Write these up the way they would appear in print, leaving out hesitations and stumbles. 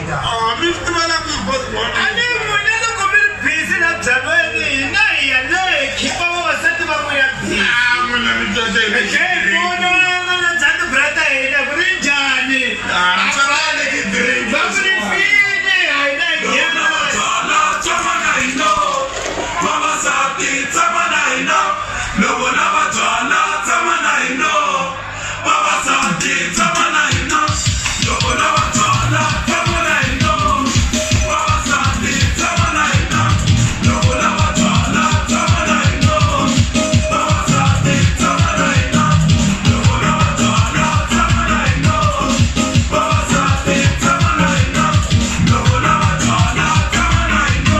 Africa. mi festival aku boss one. Ani mwenendo komili busy na January na ya kipa wa sati ba mo ya busy. Mwana mi jote ile. Kono na jatu brata ile kurinjani. Mwana ki drink. Babri fine aina yana. Tamana ino, mama sati tamana ino, lobo na batwana tamana ino, mama sati tamana ino, lobo na batwana tamana ino, mama sati tamana ino, lobo na batwana tamana ino, mama sati tamana ino, lobo na batwana tamana ino, mama sati tamana ino, lobo na batwana tamana ino.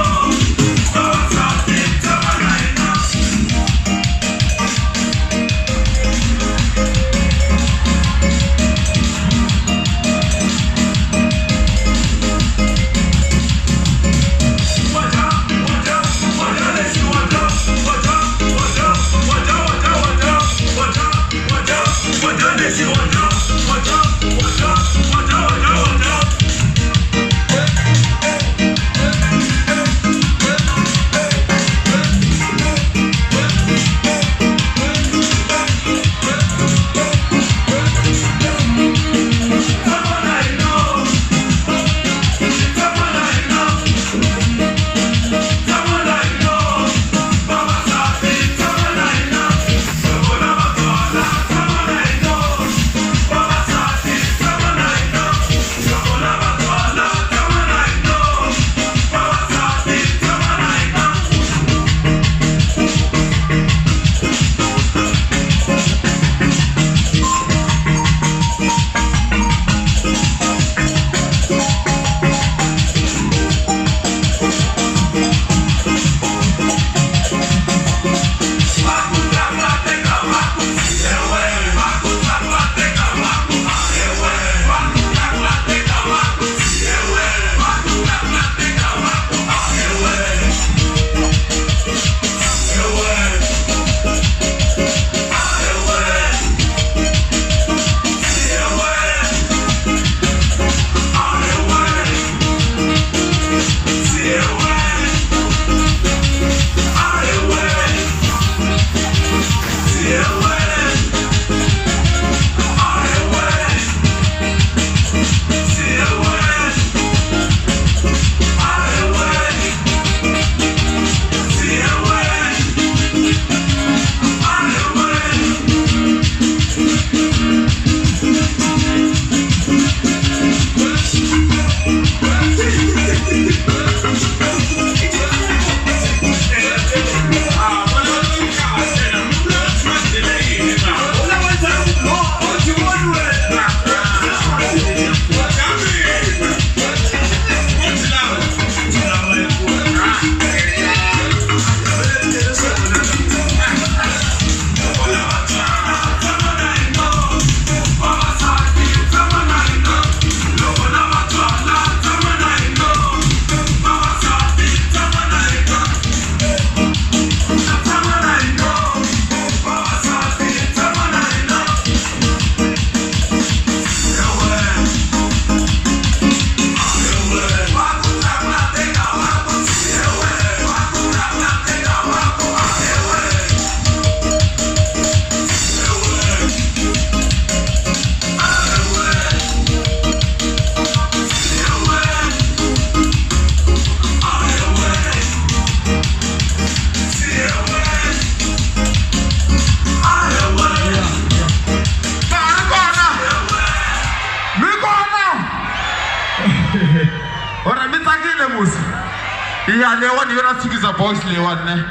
Ya le wani yona sikiza boys le wane.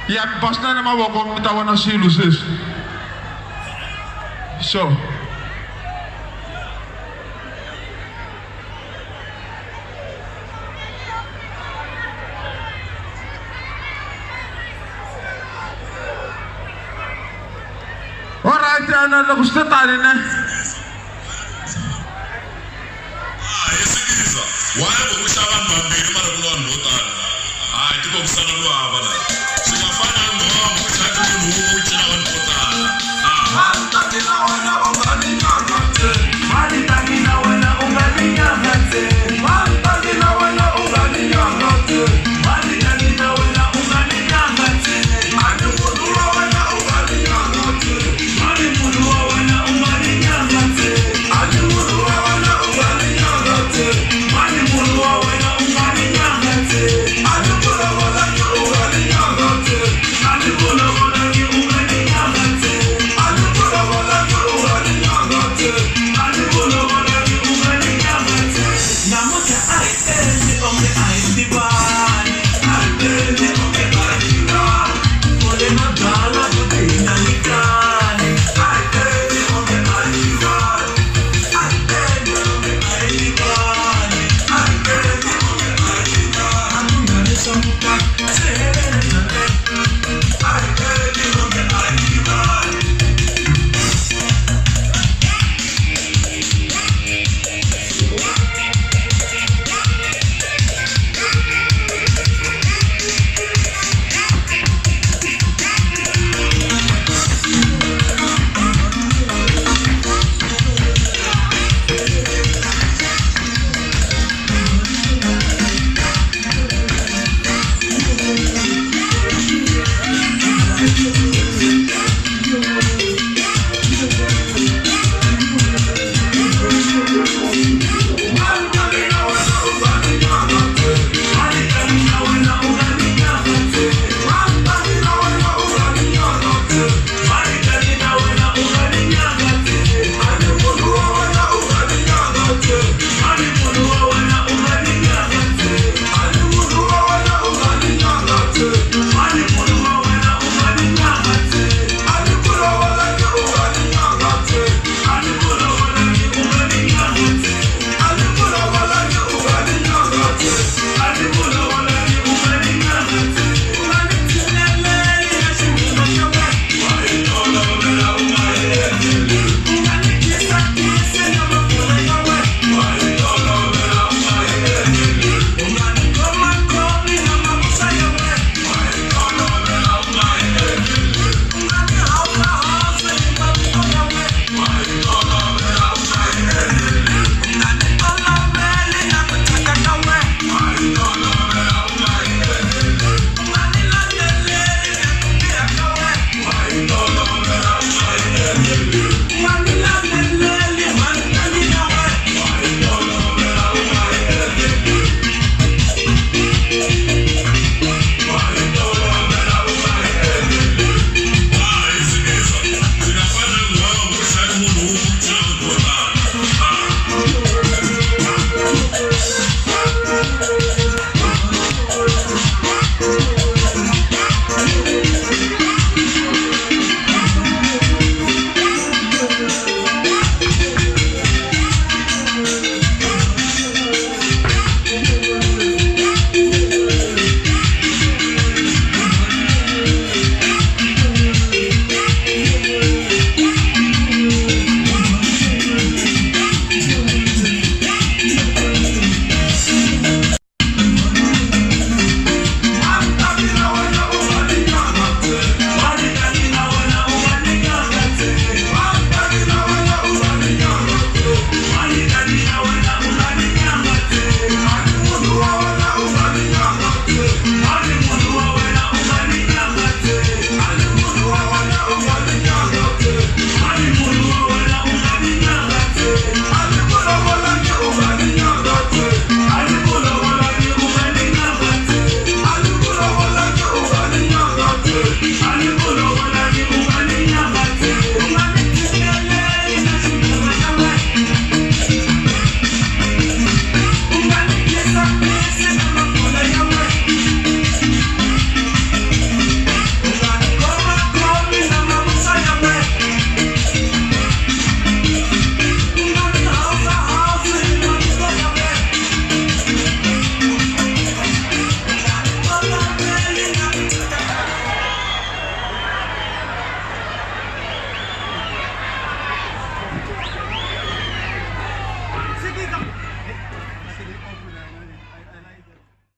Ya pasna na mawako mitawana shilu sis. So alright, ana la kustatani ne. Why would we have a baby mother on no time? I took up some of our so you find out more which I can move which I want to.